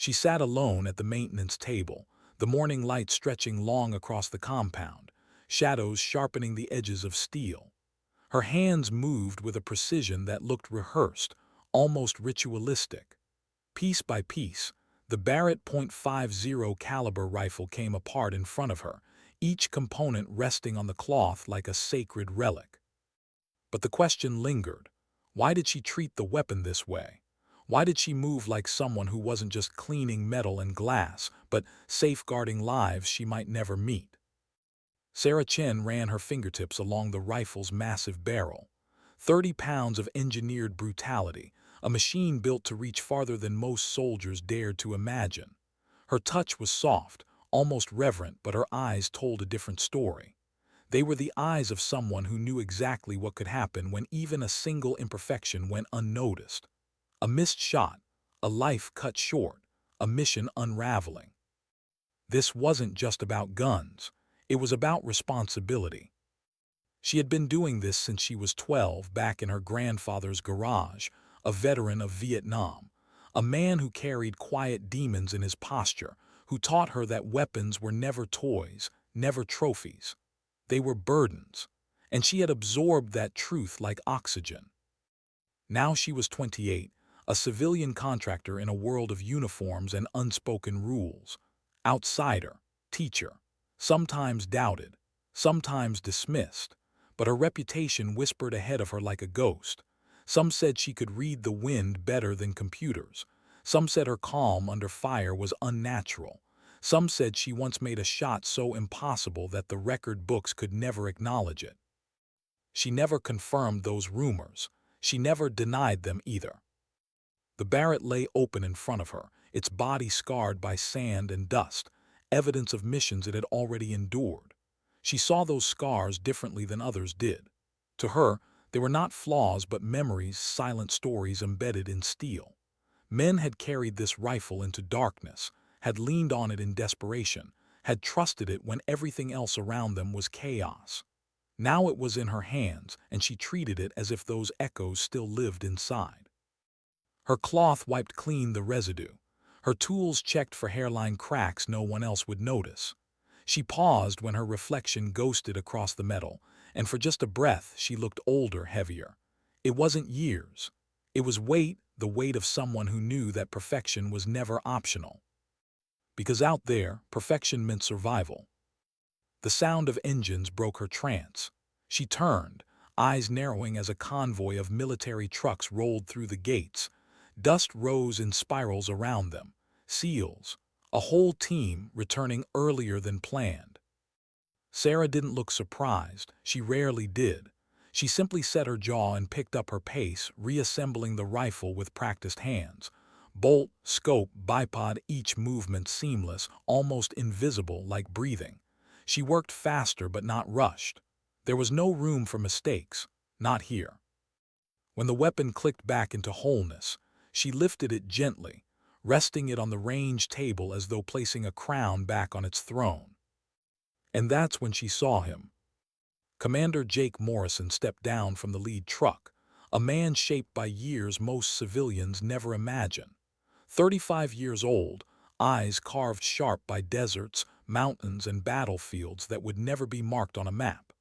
She sat alone at the maintenance table, the morning light stretching long across the compound, shadows sharpening the edges of steel. Her hands moved with a precision that looked rehearsed, almost ritualistic. Piece by piece, the Barrett .50 caliber rifle came apart in front of her, each component resting on the cloth like a sacred relic. But the question lingered. Why did she treat the weapon this way? Why did she move like someone who wasn't just cleaning metal and glass, but safeguarding lives she might never meet? Chen ran her fingertips along the rifle's massive barrel. 30 pounds of engineered brutality, a machine built to reach farther than most soldiers dared to imagine. Her touch was soft, almost reverent, but her eyes told a different story. They were the eyes of someone who knew exactly what could happen when even a single imperfection went unnoticed. A missed shot, a life cut short, a mission unraveling. This wasn't just about guns. It was about responsibility. She had been doing this since she was 12 back in her grandfather's garage, a veteran of Vietnam, a man who carried quiet demons in his posture, who taught her that weapons were never toys, never trophies. They were burdens, and she had absorbed that truth like oxygen. Now she was 28, a civilian contractor in a world of uniforms and unspoken rules. Outsider, teacher, sometimes doubted, sometimes dismissed, but her reputation whispered ahead of her like a ghost. Some said she could read the wind better than computers. Some said her calm under fire was unnatural. Some said she once made a shot so impossible that the record books could never acknowledge it. She never confirmed those rumors. She never denied them either. The Barrett lay open in front of her, its body scarred by sand and dust, evidence of missions it had already endured. She saw those scars differently than others did. To her, they were not flaws but memories, silent stories embedded in steel. Men had carried this rifle into darkness, had leaned on it in desperation, had trusted it when everything else around them was chaos. Now it was in her hands, and she treated it as if those echoes still lived inside. Her cloth wiped clean the residue. Her tools checked for hairline cracks no one else would notice. She paused when her reflection ghosted across the metal, and for just a breath she looked older, heavier. It wasn't years. It was weight, the weight of someone who knew that perfection was never optional. Because out there, perfection meant survival. The sound of engines broke her trance. She turned, eyes narrowing as a convoy of military trucks rolled through the gates. Dust rose in spirals around them. SEALs, a whole team returning earlier than planned. Sarah didn't look surprised. She rarely did. She simply set her jaw and picked up her pace, reassembling the rifle with practiced hands. Bolt, scope, bipod, each movement seamless, almost invisible, like breathing. She worked faster but not rushed. There was no room for mistakes, not here. When the weapon clicked back into wholeness, she lifted it gently, resting it on the range table as though placing a crown back on its throne. And that's when she saw him. Commander Jake Morrison stepped down from the lead truck, a man shaped by years most civilians never imagine. 35 years old, eyes carved sharp by deserts, mountains, and battlefields that would never be marked on a map.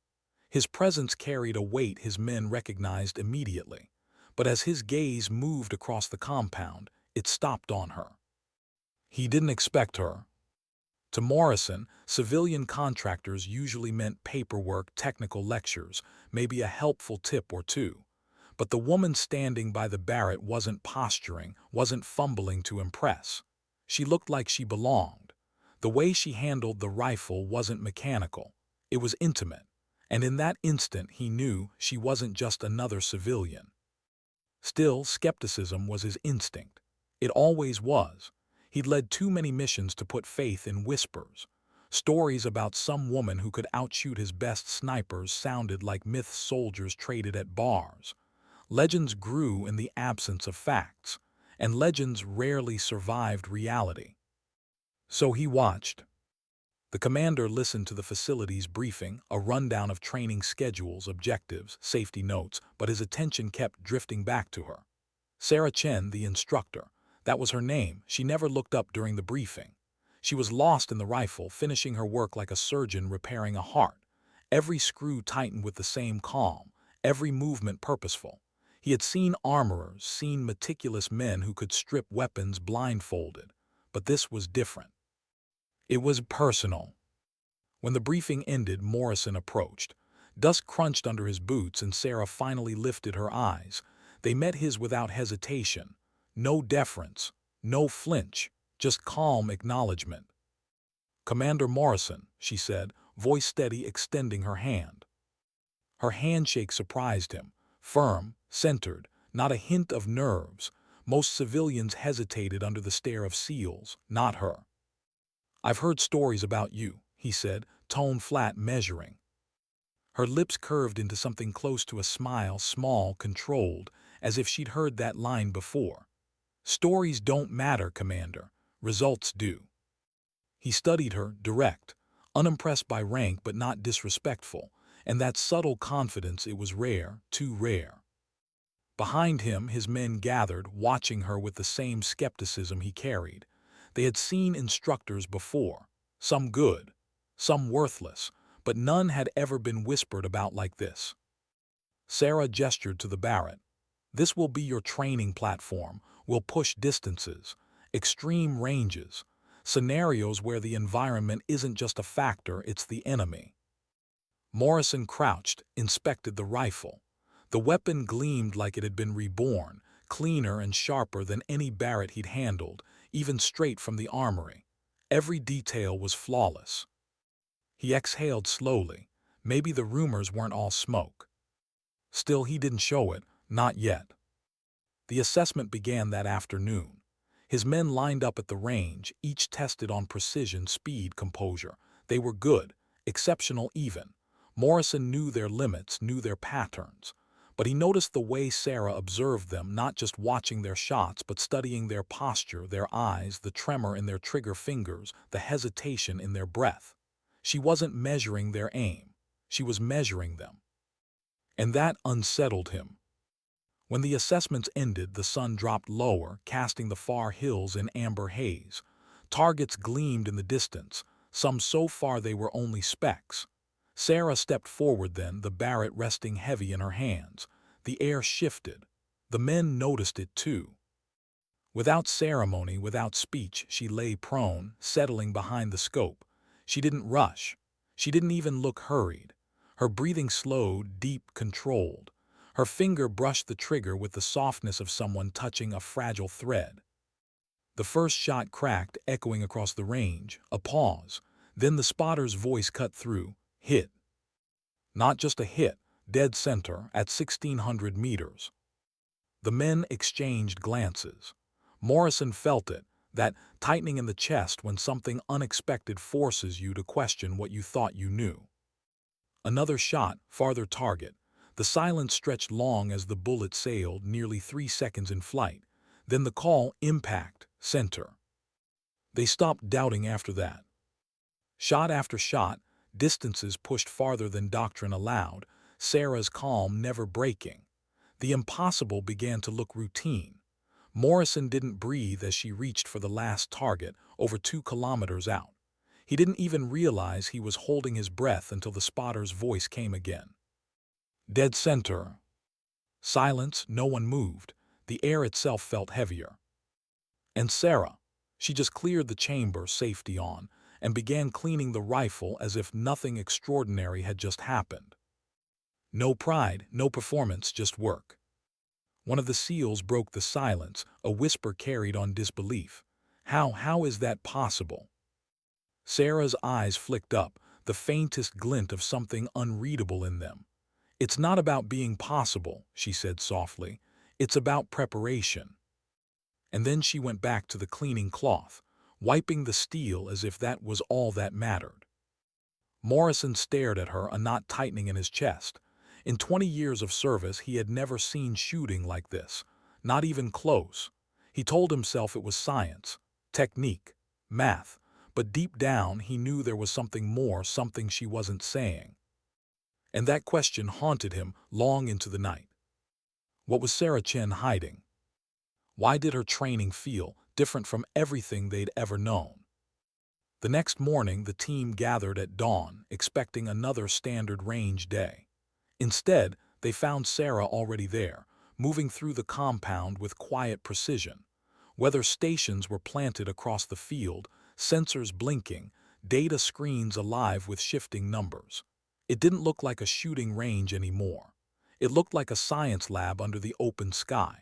His presence carried a weight his men recognized immediately, but as his gaze moved across the compound, it stopped on her. He didn't expect her. To Morrison, civilian contractors usually meant paperwork, technical lectures, maybe a helpful tip or two. But the woman standing by the Barrett wasn't posturing, wasn't fumbling to impress. She looked like she belonged. The way she handled the rifle wasn't mechanical. It was intimate. And in that instant he knew she wasn't just another civilian. Still, skepticism was his instinct. It always was. He'd led too many missions to put faith in whispers. Stories about some woman who could outshoot his best snipers sounded like myth soldiers traded at bars. Legends grew in the absence of facts, and legends rarely survived reality. So he watched. The commander listened to the facility's briefing, a rundown of training schedules, objectives, safety notes, but his attention kept drifting back to her. Chen, the instructor, That was her name. She never looked up during the briefing. She was lost in the rifle, finishing her work like a surgeon repairing a heart. Every screw tightened with the same calm, every movement purposeful. He had seen armorers, seen meticulous men who could strip weapons blindfolded. But this was different. It was personal. When the briefing ended, Morrison approached. Dust crunched under his boots and Sarah finally lifted her eyes. They met his without hesitation. No deference, no flinch, just calm acknowledgement. "Commander Morrison," she said, voice steady, extending her hand. Her handshake surprised him. Firm, centered, not a hint of nerves. Most civilians hesitated under the stare of SEALs, not her. "I've heard stories about you," he said, tone flat, measuring. Her lips curved into something close to a smile, small, controlled, as if she'd heard that line before. "Stories don't matter, Commander. Results do." He studied her, direct, unimpressed by rank but not disrespectful, and that subtle confidence, it was rare, too rare. Behind him, his men gathered, watching her with the same skepticism he carried. They had seen instructors before, some good, some worthless, but none had ever been whispered about like this. Sarah gestured to the Barrett. "This will be your training platform. We'll push distances, extreme ranges, scenarios where the environment isn't just a factor, it's the enemy." Morrison crouched, inspected the rifle. The weapon gleamed like it had been reborn, cleaner and sharper than any Barrett he'd handled, even straight from the armory. Every detail was flawless. He exhaled slowly. Maybe the rumors weren't all smoke. Still, he didn't show it, not yet. The assessment began that afternoon. His men lined up at the range, each tested on precision, speed, composure. They were good, exceptional even. Morrison knew their limits, knew their patterns. But he noticed the way Sarah observed them, not just watching their shots, but studying their posture, their eyes, the tremor in their trigger fingers, the hesitation in their breath. She wasn't measuring their aim. She was measuring them. And that unsettled him. When the assessments ended, the sun dropped lower, casting the far hills in amber haze. Targets gleamed in the distance, some so far they were only specks. Sarah stepped forward then, the Barrett resting heavy in her hands. The air shifted. The men noticed it too. Without ceremony, without speech, she lay prone, settling behind the scope. She didn't rush. She didn't even look hurried. Her breathing slowed, deep, controlled. Her finger brushed the trigger with the softness of someone touching a fragile thread. The first shot cracked, echoing across the range. A pause. Then the spotter's voice cut through. "Hit." Not just a hit, dead center, at 1,600 meters. The men exchanged glances. Morrison felt it, that tightening in the chest when something unexpected forces you to question what you thought you knew. Another shot, farther target. The silence stretched long as the bullet sailed, nearly 3 seconds in flight. Then the call, impact, center. They stopped doubting after that. Shot after shot, distances pushed farther than doctrine allowed, Sarah's calm never breaking. The impossible began to look routine. Morrison didn't breathe as she reached for the last target, over 2 kilometers out. He didn't even realize he was holding his breath until the spotter's voice came again. "Dead center." Silence, no one moved. The air itself felt heavier. And Sarah, she just cleared the chamber, safety on, and began cleaning the rifle as if nothing extraordinary had just happened. No pride, no performance, just work. One of the SEALs broke the silence, a whisper carried on disbelief. How is that possible?" Sarah's eyes flicked up, the faintest glint of something unreadable in them. "It's not about being possible," she said softly. "It's about preparation." And then she went back to the cleaning cloth, wiping the steel as if that was all that mattered. Morrison stared at her, a knot tightening in his chest. In 20 years of service, he had never seen shooting like this, not even close. He told himself it was science, technique, math, but deep down he knew there was something more, something she wasn't saying. And that question haunted him long into the night. What was Sarah Chen hiding? Why did her training feel different from everything they'd ever known? The next morning, the team gathered at dawn, expecting another standard range day. Instead, they found Sarah already there, moving through the compound with quiet precision. Weather stations were planted across the field, sensors blinking, data screens alive with shifting numbers. It didn't look like a shooting range anymore. It looked like a science lab under the open sky.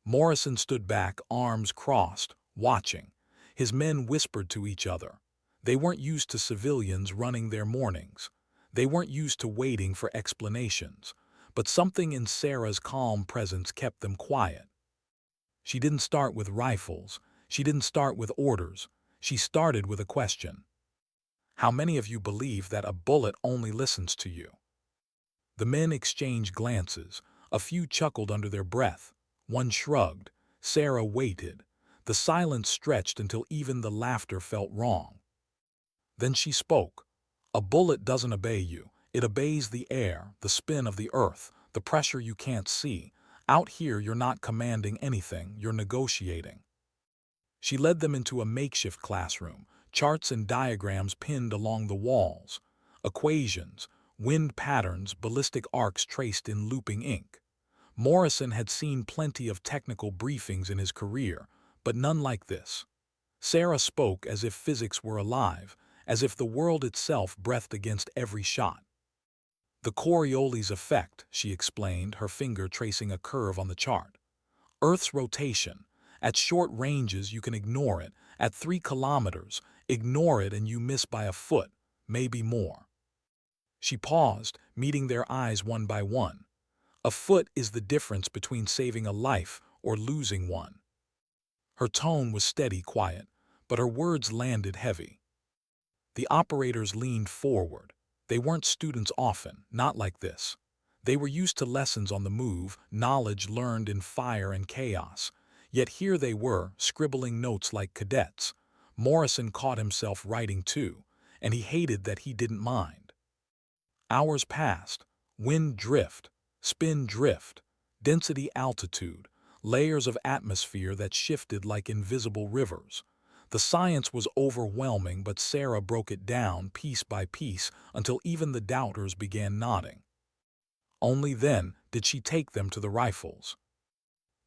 Morrison stood back, arms crossed, watching. His men whispered to each other. They weren't used to civilians running their mornings. They weren't used to waiting for explanations. But something in Sarah's calm presence kept them quiet. She didn't start with rifles. She didn't start with orders. She started with a question. How many of you believe that a bullet only listens to you? The men exchanged glances. A few chuckled under their breath. One shrugged. Sarah waited. The silence stretched until even the laughter felt wrong. Then she spoke. A bullet doesn't obey you. It obeys the air, the spin of the earth, the pressure you can't see. Out here, you're not commanding anything, you're negotiating. She led them into a makeshift classroom, charts and diagrams pinned along the walls, equations, wind patterns, ballistic arcs traced in looping ink. Morrison had seen plenty of technical briefings in his career, but none like this. Sarah spoke as if physics were alive, as if the world itself breathed against every shot. The Coriolis effect, she explained, her finger tracing a curve on the chart. Earth's rotation. At short ranges, you can ignore it. At 3 kilometers, ignore it and you miss by a foot, maybe more. She paused, meeting their eyes one by one. A foot is the difference between saving a life or losing one. Her tone was steady, quiet, but her words landed heavy. The operators leaned forward. They weren't students often, not like this. They were used to lessons on the move, knowledge learned in fire and chaos. Yet here they were, scribbling notes like cadets. Morrison caught himself writing too, and he hated that he didn't mind. Hours passed. Wind drift, spin drift, density altitude, layers of atmosphere that shifted like invisible rivers. The science was overwhelming, but Sarah broke it down piece by piece until even the doubters began nodding. Only then did she take them to the rifles.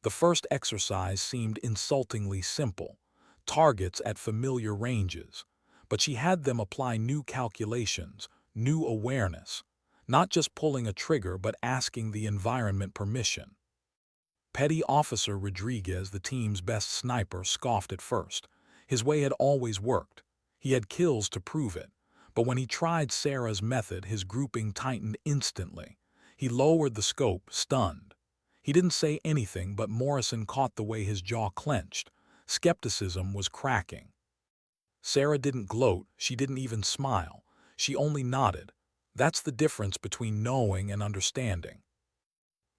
The first exercise seemed insultingly simple, targets at familiar ranges, but she had them apply new calculations, new awareness, not just pulling a trigger but asking the environment permission. Petty Officer Rodriguez, the team's best sniper, scoffed at first. His way had always worked. He had kills to prove it. But when he tried Sarah's method, his grouping tightened instantly. He lowered the scope, stunned. He didn't say anything, but Morrison caught the way his jaw clenched. Skepticism was cracking. Sarah didn't gloat, she didn't even smile. She only nodded. That's the difference between knowing and understanding.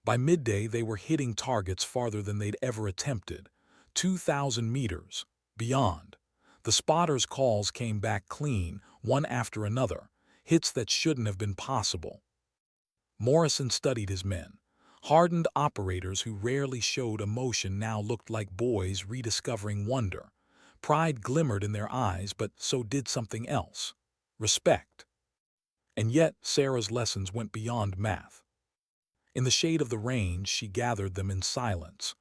By midday, they were hitting targets farther than they'd ever attempted. 2,000 meters. Beyond. The spotters' calls came back clean, one after another, hits that shouldn't have been possible. Morrison studied his men. Hardened operators who rarely showed emotion now looked like boys rediscovering wonder. Pride glimmered in their eyes, but so did something else. Respect. And yet, Sarah's lessons went beyond math. In the shade of the range, she gathered them in silence.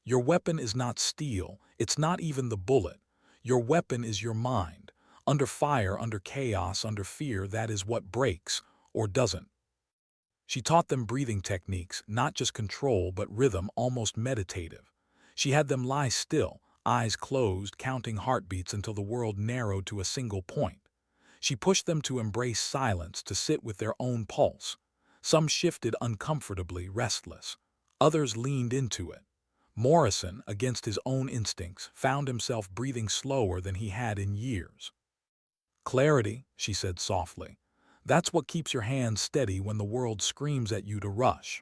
Your weapon is not steel, it's not even the bullet. Your weapon is your mind. Under fire, under chaos, under fear, that is what breaks, or doesn't. She taught them breathing techniques, not just control, but rhythm, almost meditative. She had them lie still, eyes closed, counting heartbeats until the world narrowed to a single point. She pushed them to embrace silence, to sit with their own pulse. Some shifted uncomfortably, restless. Others leaned into it. Morrison, against his own instincts, found himself breathing slower than he had in years. Clarity, she said softly. That's what keeps your hands steady when the world screams at you to rush.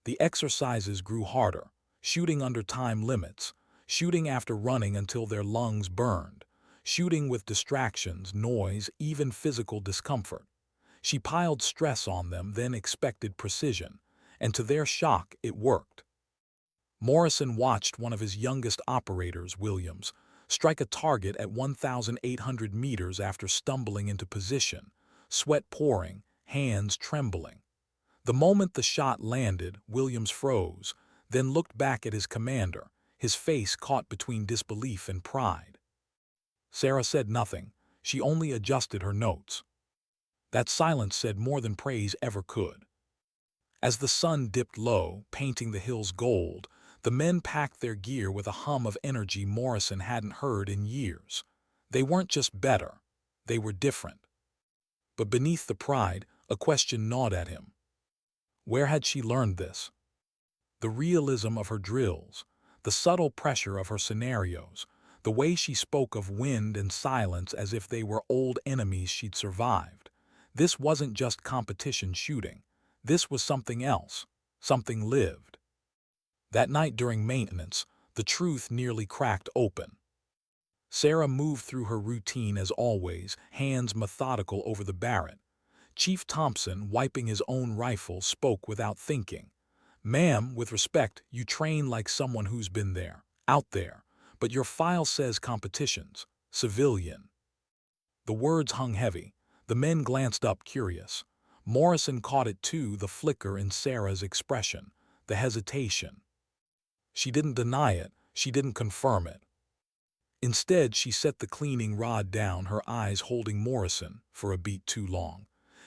The exercises grew harder, shooting under time limits, shooting after running until their lungs burned, shooting with distractions, noise, even physical discomfort. She piled stress on them, then expected precision, and to their shock, it worked. Morrison watched one of his youngest operators, Williams, strike a target at 1,800 meters after stumbling into position, sweat pouring, hands trembling. The moment the shot landed, Williams froze, then looked back at his commander, his face caught between disbelief and pride. Sarah said nothing. She only adjusted her notes. That silence said more than praise ever could. As the sun dipped low, painting the hills gold, the men packed their gear with a hum of energy Morrison hadn't heard in years. They weren't just better, they were different. But beneath the pride, a question gnawed at him. Where had she learned this? The realism of her drills, the subtle pressure of her scenarios, the way she spoke of wind and silence as if they were old enemies she'd survived. This wasn't just competition shooting. This was something else, something lived. That night during maintenance, the truth nearly cracked open. Sarah moved through her routine as always, hands methodical over the Barrett. Chief Thompson, wiping his own rifle, spoke without thinking. "Ma'am, with respect, you train like someone who's been there, out there, but your file says competitions, civilian." The words hung heavy. The men glanced up, curious. Morrison caught it too, the flicker in Sarah's expression, the hesitation. She didn't deny it, she didn't confirm it. Instead, she set the cleaning rod down, her eyes holding Morrison for a beat too long.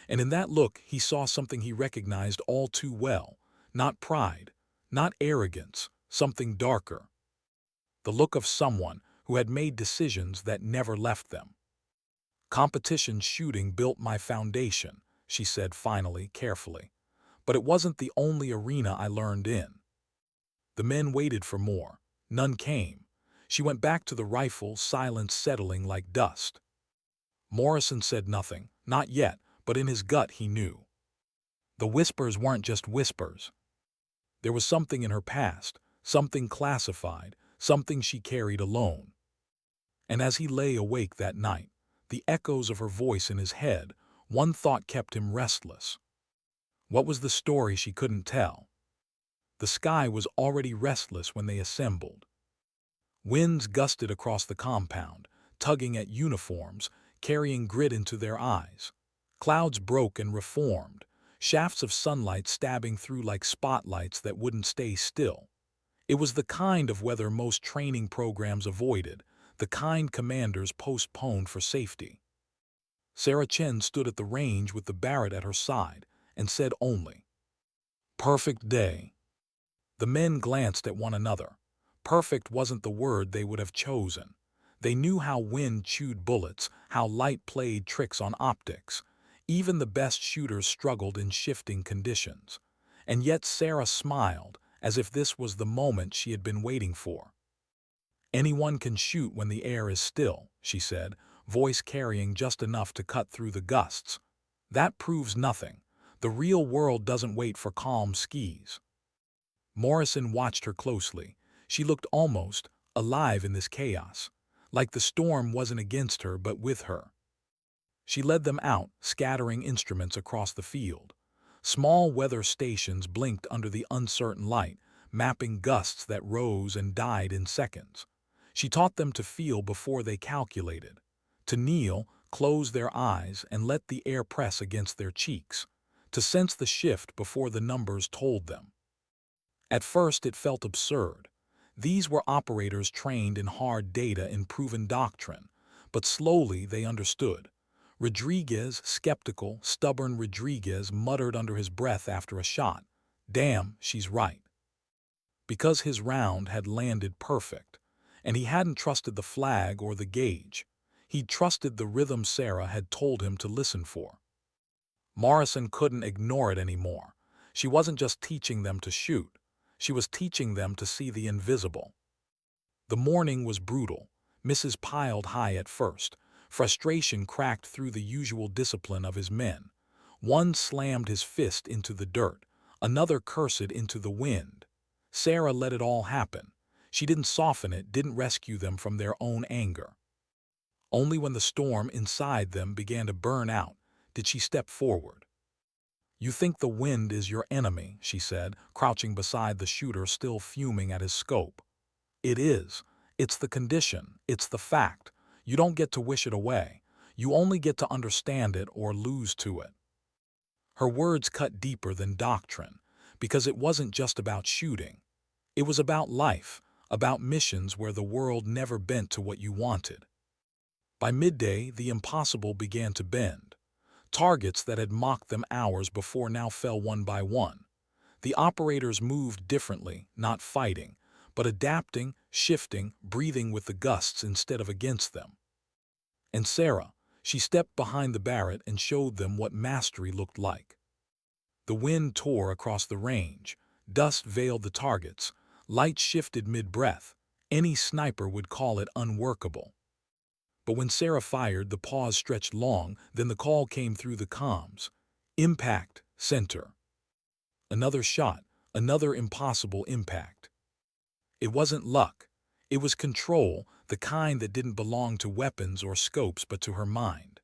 And in that look, he saw something he recognized all too well. Not pride, not arrogance, something darker. The look of someone who had made decisions that never left them. "Competition shooting built my foundation," she said finally, carefully. "But it wasn't the only arena I learned in." The men waited for more. None came. She went back to the rifle, silence settling like dust. Morrison said nothing, not yet, but in his gut he knew. The whispers weren't just whispers. There was something in her past, something classified, something she carried alone. And as he lay awake that night, the echoes of her voice in his head, one thought kept him restless. What was the story she couldn't tell? The sky was already restless when they assembled. Winds gusted across the compound, tugging at uniforms, carrying grit into their eyes. Clouds broke and reformed, shafts of sunlight stabbing through like spotlights that wouldn't stay still. It was the kind of weather most training programs avoided, the kind commanders postponed for safety. Sarah Chen stood at the range with the Barrett at her side and said only, "Perfect day." The men glanced at one another. Perfect wasn't the word they would have chosen. They knew how wind chewed bullets, how light played tricks on optics. Even the best shooters struggled in shifting conditions. And yet Sarah smiled, as if this was the moment she had been waiting for. "Anyone can shoot when the air is still," she said, voice carrying just enough to cut through the gusts. "That proves nothing. The real world doesn't wait for calm skies." Morrison watched her closely. She looked almost alive in this chaos, like the storm wasn't against her but with her. She led them out, scattering instruments across the field. Small weather stations blinked under the uncertain light, mapping gusts that rose and died in seconds. She taught them to feel before they calculated, to kneel, close their eyes, and let the air press against their cheeks, to sense the shift before the numbers told them. At first it felt absurd. These were operators trained in hard data and proven doctrine, but slowly they understood. Rodriguez, skeptical, stubborn Rodriguez, muttered under his breath after a shot, "Damn, she's right." Because his round had landed perfect, and he hadn't trusted the flag or the gauge. He'd trusted the rhythm Sarah had told him to listen for. Morrison couldn't ignore it anymore. She wasn't just teaching them to shoot. She was teaching them to see the invisible. The morning was brutal. Misses piled high at first. Frustration cracked through the usual discipline of his men. One slammed his fist into the dirt, another cursed into the wind. Sarah let it all happen. She didn't soften it, didn't rescue them from their own anger. Only when the storm inside them began to burn out did she step forward. You think the wind is your enemy, she said, crouching beside the shooter still fuming at his scope. It is. It's the condition. It's the fact. You don't get to wish it away. You only get to understand it or lose to it. Her words cut deeper than doctrine, because it wasn't just about shooting. It was about life, about missions where the world never bent to what you wanted. By midday, the impossible began to bend. Targets that had mocked them hours before now fell one by one. The operators moved differently, not fighting, but adapting, shifting, breathing with the gusts instead of against them. And Sarah, she stepped behind the Barrett and showed them what mastery looked like. The wind tore across the range, dust veiled the targets, light shifted mid-breath. Any sniper would call it unworkable. But when Sarah fired, the pause stretched long, then the call came through the comms. Impact, center. Another shot, another impossible impact. It wasn't luck. It was control, the kind that didn't belong to weapons or scopes but to her mind.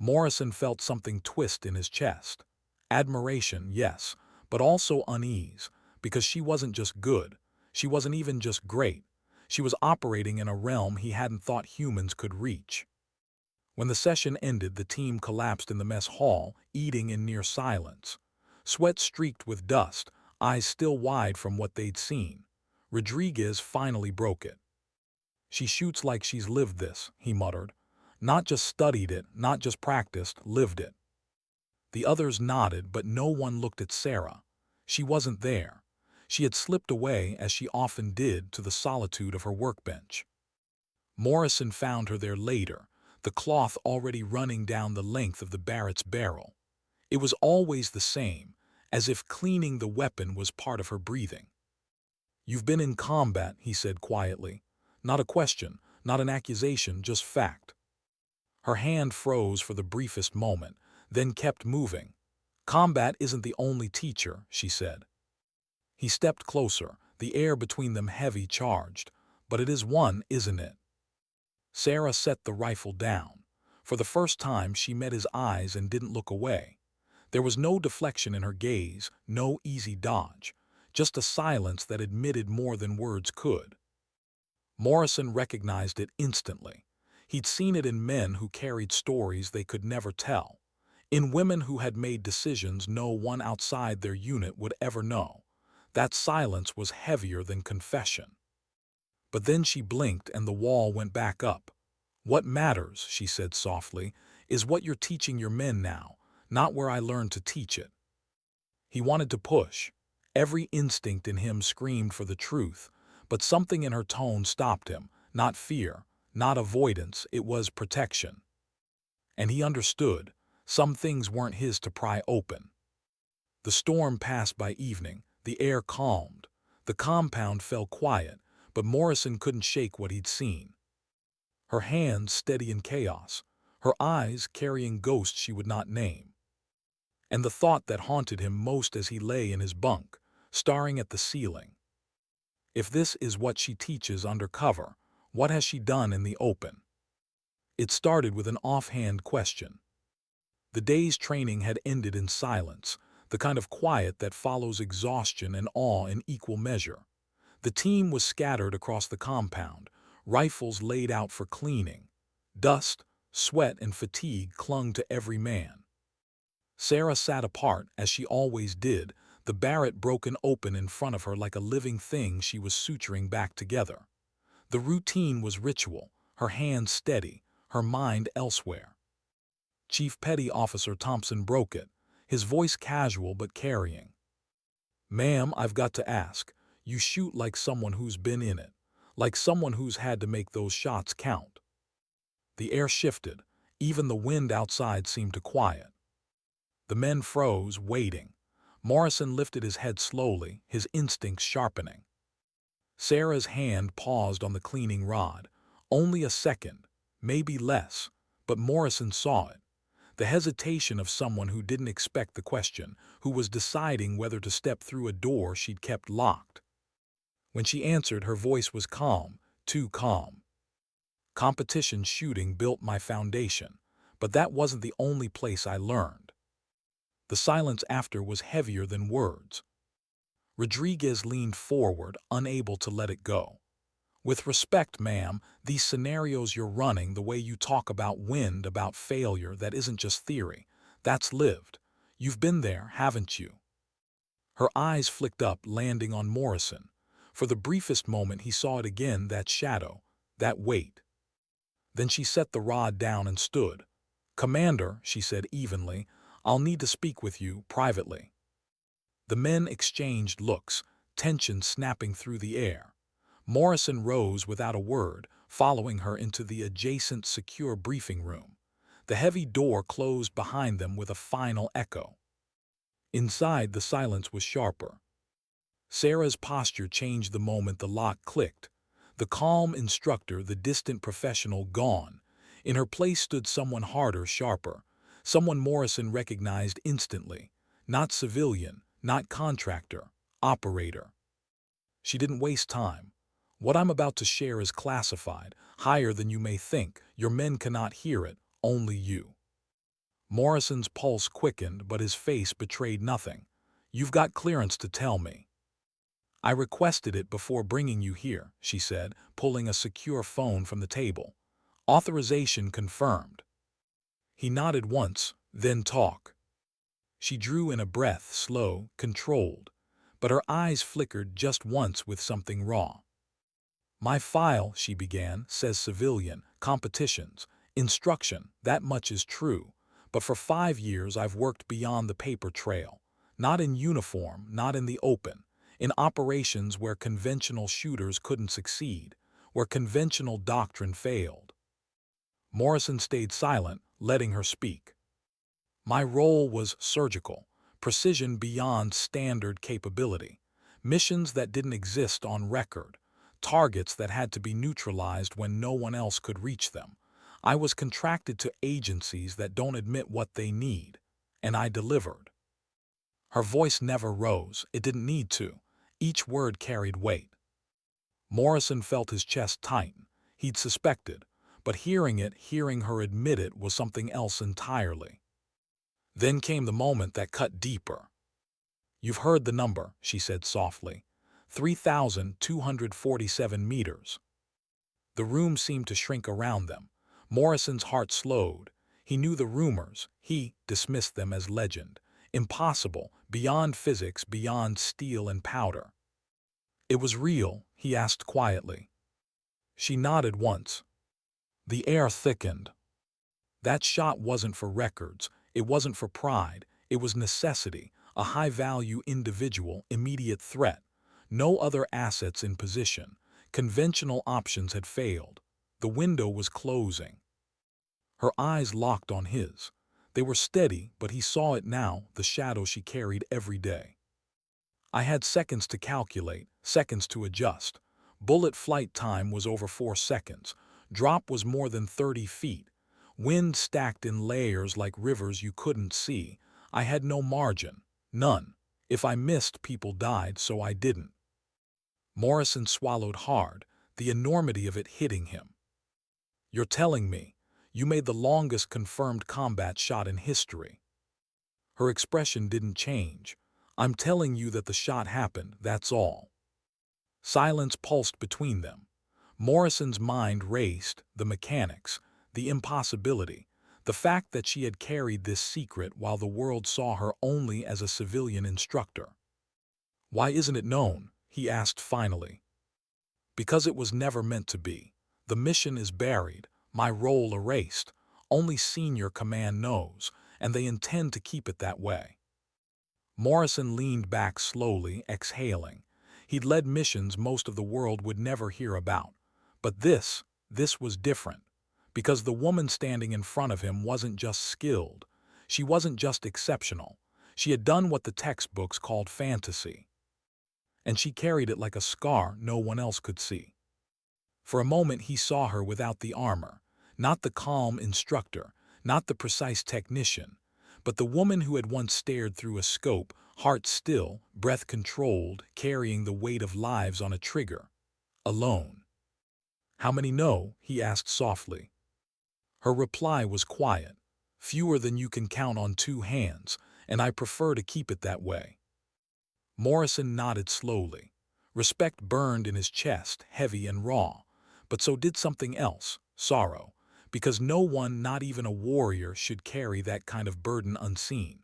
Morrison felt something twist in his chest. Admiration, yes, but also unease, because she wasn't just good. She wasn't even just great. She was operating in a realm he hadn't thought humans could reach. When the session ended, the team collapsed in the mess hall, eating in near silence. Sweat streaked with dust, eyes still wide from what they'd seen. Rodriguez finally broke it. She shoots like she's lived this, he muttered. Not just studied it, not just practiced, lived it. The others nodded, but no one looked at Sarah. She wasn't there. She had slipped away, as she often did, to the solitude of her workbench. Morrison found her there later, the cloth already running down the length of the Barrett's barrel. It was always the same, as if cleaning the weapon was part of her breathing. "You've been in combat," he said quietly. Not a question, not an accusation, just fact. Her hand froze for the briefest moment, then kept moving. "Combat isn't the only teacher," she said. He stepped closer, the air between them heavy, charged. "But it is one, isn't it?" Sarah set the rifle down. For the first time, she met his eyes and didn't look away. There was no deflection in her gaze, no easy dodge, just a silence that admitted more than words could. Morrison recognized it instantly. He'd seen it in men who carried stories they could never tell, in women who had made decisions no one outside their unit would ever know. That silence was heavier than confession. But then she blinked and the wall went back up. "What matters," she said softly, "is what you're teaching your men now, not where I learned to teach it." He wanted to push. Every instinct in him screamed for the truth, but something in her tone stopped him. Not fear, not avoidance, it was protection. And he understood. Some things weren't his to pry open. The storm passed by evening. The air calmed. The compound fell quiet, but Morrison couldn't shake what he'd seen. Her hands steady in chaos, her eyes carrying ghosts she would not name. And the thought that haunted him most as he lay in his bunk, staring at the ceiling. If this is what she teaches under cover, what has she done in the open? It started with an offhand question. The day's training had ended in silence, the kind of quiet that follows exhaustion and awe in equal measure. The team was scattered across the compound, rifles laid out for cleaning. Dust, sweat, and fatigue clung to every man. Sarah sat apart, as she always did, the Barrett broken open in front of her like a living thing she was suturing back together. The routine was ritual, her hands steady, her mind elsewhere. Chief Petty Officer Thompson broke it, his voice casual but carrying. "Ma'am, I've got to ask, you shoot like someone who's been in it, like someone who's had to make those shots count." The air shifted, even the wind outside seemed to quiet. The men froze, waiting. Morrison lifted his head slowly, his instincts sharpening. Sarah's hand paused on the cleaning rod. Only a second, maybe less, but Morrison saw it. The hesitation of someone who didn't expect the question, who was deciding whether to step through a door she'd kept locked. When she answered, her voice was calm, too calm. "Competition shooting built my foundation, but that wasn't the only place I learned." The silence after was heavier than words. Rodriguez leaned forward, unable to let it go. With respect, ma'am, these scenarios you're running, the way you talk about wind, about failure, that isn't just theory. That's lived. You've been there, haven't you? Her eyes flicked up, landing on Morrison. For the briefest moment he saw it again, that shadow, that weight. Then she set the rod down and stood. "Commander," she said evenly, "I'll need to speak with you privately." The men exchanged looks, tension snapping through the air. Morrison rose without a word, following her into the adjacent secure briefing room. The heavy door closed behind them with a final echo. Inside, the silence was sharper. Sarah's posture changed the moment the lock clicked. The calm instructor, the distant professional, gone. In her place stood someone harder, sharper. Someone Morrison recognized instantly. Not civilian, not contractor, operator. She didn't waste time. "What I'm about to share is classified, higher than you may think. Your men cannot hear it, only you." Morrison's pulse quickened, but his face betrayed nothing. "You've got clearance to tell me." "I requested it before bringing you here," she said, pulling a secure phone from the table. "Authorization confirmed." He nodded once, "Then talk." She drew in a breath, slow, controlled, but her eyes flickered just once with something raw. "My file," she began, "says civilian, competitions, instruction, that much is true, but for 5 years I've worked beyond the paper trail, not in uniform, not in the open, in operations where conventional shooters couldn't succeed, where conventional doctrine failed." Morrison stayed silent, letting her speak. "My role was surgical, precision beyond standard capability, missions that didn't exist on record, targets that had to be neutralized when no one else could reach them. I was contracted to agencies that don't admit what they need, and I delivered." Her voice never rose, it didn't need to. Each word carried weight. Morrison felt his chest tighten. He'd suspected, but hearing her admit it, was something else entirely. Then came the moment that cut deeper. "You've heard the number," she said softly. 3,247 meters. The room seemed to shrink around them. Morrison's heart slowed. He knew the rumors. He dismissed them as legend. Impossible, beyond physics, beyond steel and powder. "It was real?" he asked quietly. She nodded once. The air thickened. That shot wasn't for records. It wasn't for pride. It was necessity, a high-value individual, immediate threat. No other assets in position. Conventional options had failed. The window was closing. Her eyes locked on his. They were steady, but he saw it now, the shadow she carried every day. "I had seconds to calculate, seconds to adjust. Bullet flight time was over 4 seconds. Drop was more than 30 feet. Wind stacked in layers like rivers you couldn't see. I had no margin. None. If I missed, people died, so I didn't." Morrison swallowed hard, the enormity of it hitting him. "You're telling me you made the longest confirmed combat shot in history?" Her expression didn't change. "I'm telling you that the shot happened, that's all." Silence pulsed between them. Morrison's mind raced, the mechanics, the impossibility, the fact that she had carried this secret while the world saw her only as a civilian instructor. "Why isn't it known?" he asked finally. "Because it was never meant to be. The mission is buried, my role erased. Only senior command knows, and they intend to keep it that way." Morrison leaned back slowly, exhaling. He'd led missions most of the world would never hear about. But this was different. Because the woman standing in front of him wasn't just skilled. She wasn't just exceptional. She had done what the textbooks called fantasy. And she carried it like a scar no one else could see. For a moment he saw her without the armor, not the calm instructor, not the precise technician, but the woman who had once stared through a scope, heart still, breath controlled, carrying the weight of lives on a trigger. Alone. "How many know?" he asked softly. Her reply was quiet. "Fewer than you can count on 2 hands, and I prefer to keep it that way." Morrison nodded slowly. Respect burned in his chest, heavy and raw, but so did something else, sorrow, because no one, not even a warrior, should carry that kind of burden unseen.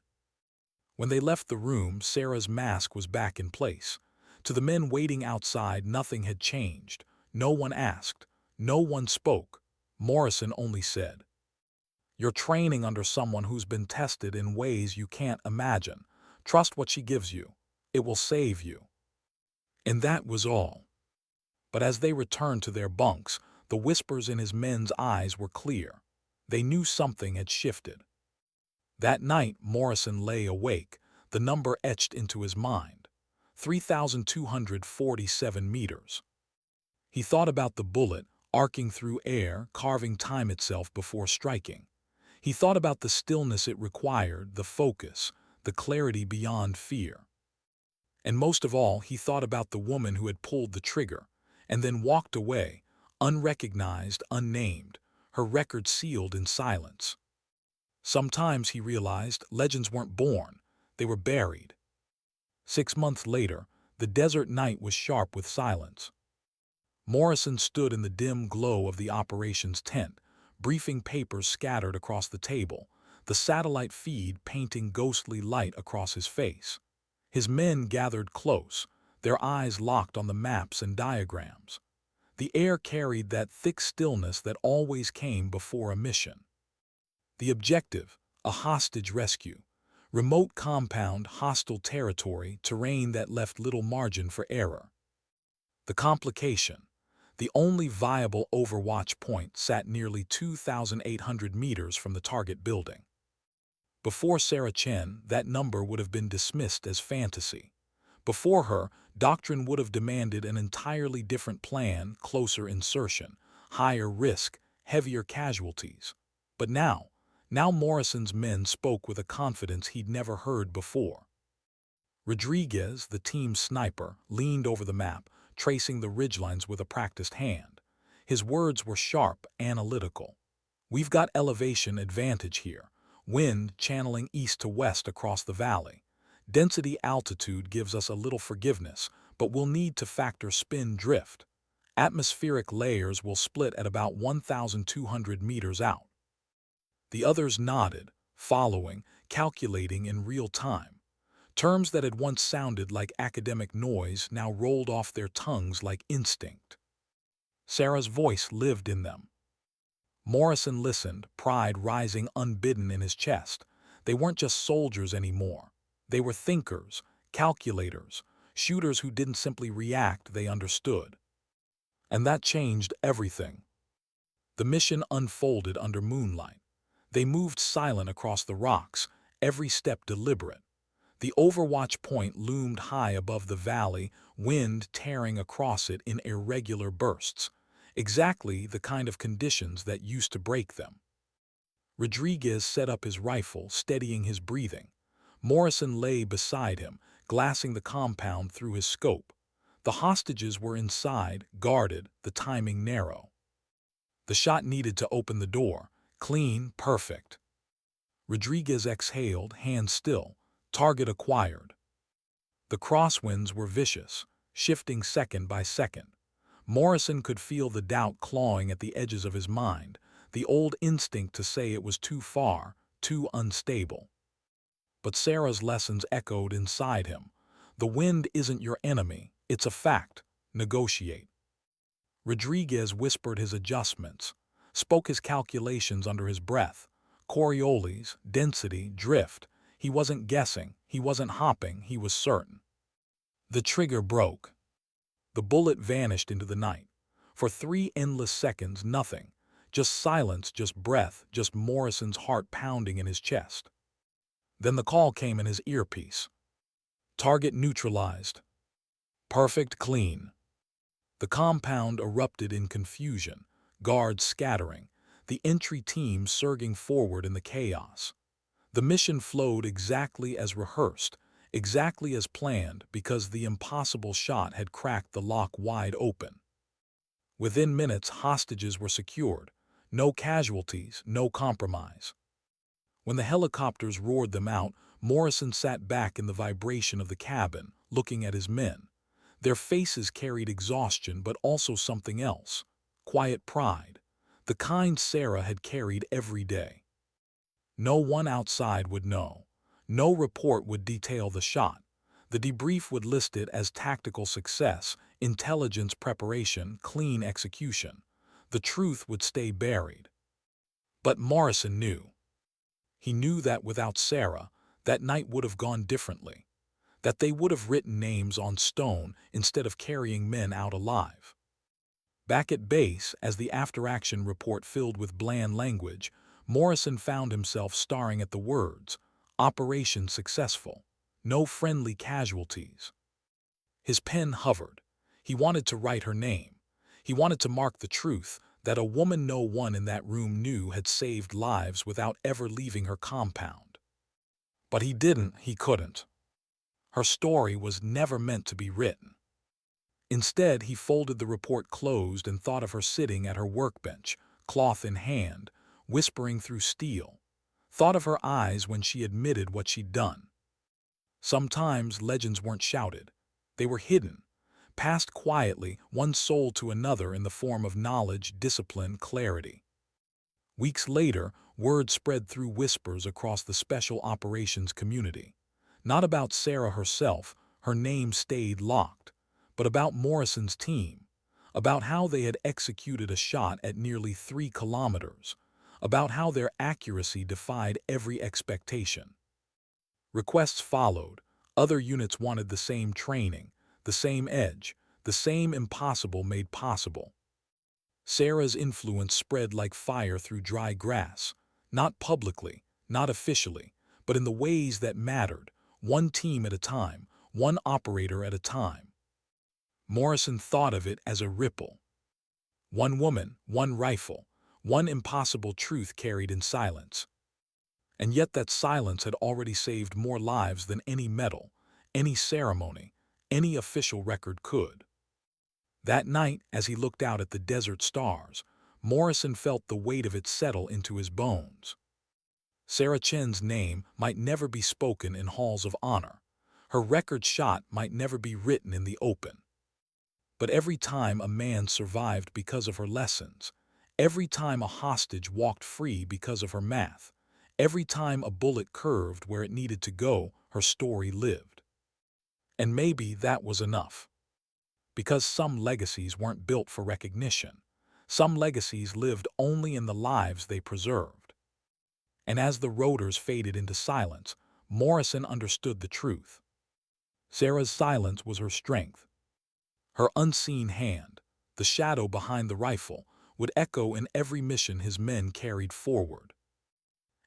When they left the room, Sarah's mask was back in place. To the men waiting outside, nothing had changed. No one asked. No one spoke. Morrison only said, "You're training under someone who's been tested in ways you can't imagine. Trust what she gives you. It will save you." And that was all. But as they returned to their bunks, the whispers in his men's eyes were clear. They knew something had shifted. That night, Morrison lay awake, the number etched into his mind. 3,247 meters. He thought about the bullet, arcing through air, carving time itself before striking. He thought about the stillness it required, the focus, the clarity beyond fear. And most of all, he thought about the woman who had pulled the trigger, and then walked away, unrecognized, unnamed, her record sealed in silence. Sometimes, he realized, legends weren't born, they were buried. 6 months later, the desert night was sharp with silence. Morrison stood in the dim glow of the operations tent, briefing papers scattered across the table, the satellite feed painting ghostly light across his face. His men gathered close, their eyes locked on the maps and diagrams. The air carried that thick stillness that always came before a mission. The objective, a hostage rescue. Remote compound, hostile territory, terrain that left little margin for error. The complication. The only viable overwatch point sat nearly 2,800 meters from the target building. Before Sarah Chen, that number would have been dismissed as fantasy. Before her, doctrine would have demanded an entirely different plan, closer insertion, higher risk, heavier casualties. But now Morrison's men spoke with a confidence he'd never heard before. Rodriguez, the team's sniper, leaned over the map, tracing the ridgelines with a practiced hand. His words were sharp, analytical. "We've got elevation advantage here. Wind channeling east to west across the valley. Density altitude gives us a little forgiveness, but we'll need to factor spin drift. Atmospheric layers will split at about 1,200 meters out." The others nodded, following, calculating in real time. Terms that had once sounded like academic noise now rolled off their tongues like instinct. Sarah's voice lived in them. Morrison listened, pride rising unbidden in his chest. They weren't just soldiers anymore. They were thinkers, calculators, shooters who didn't simply react, they understood. And that changed everything. The mission unfolded under moonlight. They moved silent across the rocks, every step deliberate. The overwatch point loomed high above the valley, wind tearing across it in irregular bursts, exactly the kind of conditions that used to break them. Rodriguez set up his rifle, steadying his breathing. Morrison lay beside him, glassing the compound through his scope. The hostages were inside, guarded, the timing narrow. The shot needed to open the door. Clean, perfect. Rodriguez exhaled, hands still, target acquired. The crosswinds were vicious, shifting second by second. Morrison could feel the doubt clawing at the edges of his mind, the old instinct to say it was too far, too unstable. But Sarah's lessons echoed inside him. The wind isn't your enemy, it's a fact. Negotiate. Rodriguez whispered his adjustments, spoke his calculations under his breath. Coriolis, density, drift. He wasn't guessing, he wasn't hopping, he was certain. The trigger broke. The bullet vanished into the night. For 3 endless seconds, nothing. Just silence, just breath, just Morrison's heart pounding in his chest. Then the call came in his earpiece. Target neutralized. Perfect, clean. The compound erupted in confusion, guards scattering, the entry team surging forward in the chaos. The mission flowed exactly as rehearsed, exactly as planned, because the impossible shot had cracked the lock wide open. Within minutes, hostages were secured. No casualties, no compromise. When the helicopters roared them out, Morrison sat back in the vibration of the cabin, looking at his men. Their faces carried exhaustion but also something else, quiet pride, the kind Sarah had carried every day. No one outside would know. No report would detail the shot. The debrief would list it as tactical success, intelligence preparation, clean execution. The truth would stay buried. But Morrison knew. He knew that without Sarah, that night would have gone differently. That they would have written names on stone instead of carrying men out alive. Back at base, as the after-action report filled with bland language, Morrison found himself staring at the words, "Operation successful. No friendly casualties." His pen hovered. He wanted to write her name. He wanted to mark the truth that a woman no one in that room knew had saved lives without ever leaving her compound. But he couldn't. Her story was never meant to be written. Instead, he folded the report closed and thought of her sitting at her workbench, cloth in hand, whispering through steel. Thought of her eyes when she admitted what she'd done. Sometimes legends weren't shouted. They were hidden, passed quietly, one soul to another in the form of knowledge, discipline, clarity. Weeks later, word spread through whispers across the special operations community. Not about Sarah herself, her name stayed locked, but about Morrison's team, about how they had executed a shot at nearly 3 kilometers, about how their accuracy defied every expectation. Requests followed. Other units wanted the same training, the same edge, the same impossible made possible. Sarah's influence spread like fire through dry grass, not publicly, not officially, but in the ways that mattered, one team at a time, one operator at a time. Morrison thought of it as a ripple. One woman, one rifle, one impossible truth carried in silence. And yet that silence had already saved more lives than any medal, any ceremony, any official record could. That night, as he looked out at the desert stars, Morrison felt the weight of it settle into his bones. Sarah Chen's name might never be spoken in halls of honor. Her record shot might never be written in the open. But every time a man survived because of her lessons, every time a hostage walked free because of her math, every time a bullet curved where it needed to go, her story lived. And maybe that was enough. Because some legacies weren't built for recognition. Some legacies lived only in the lives they preserved. And as the rotors faded into silence, Morrison understood the truth. Sarah's silence was her strength. Her unseen hand, the shadow behind the rifle, would echo in every mission his men carried forward.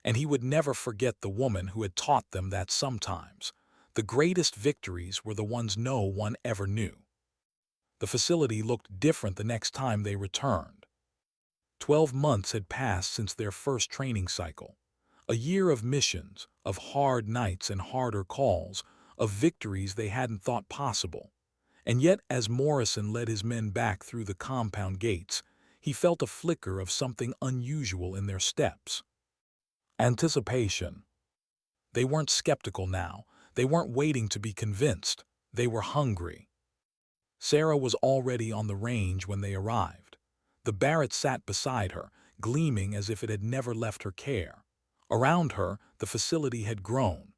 And he would never forget the woman who had taught them that sometimes the greatest victories were the ones no one ever knew. The facility looked different the next time they returned. 12 months had passed since their first training cycle. A year of missions, of hard nights and harder calls, of victories they hadn't thought possible. And yet, as Morrison led his men back through the compound gates, he felt a flicker of something unusual in their steps. Anticipation. They weren't skeptical now. They weren't waiting to be convinced. They were hungry. Sarah was already on the range when they arrived. The Barrett sat beside her, gleaming as if it had never left her care. Around her, the facility had grown.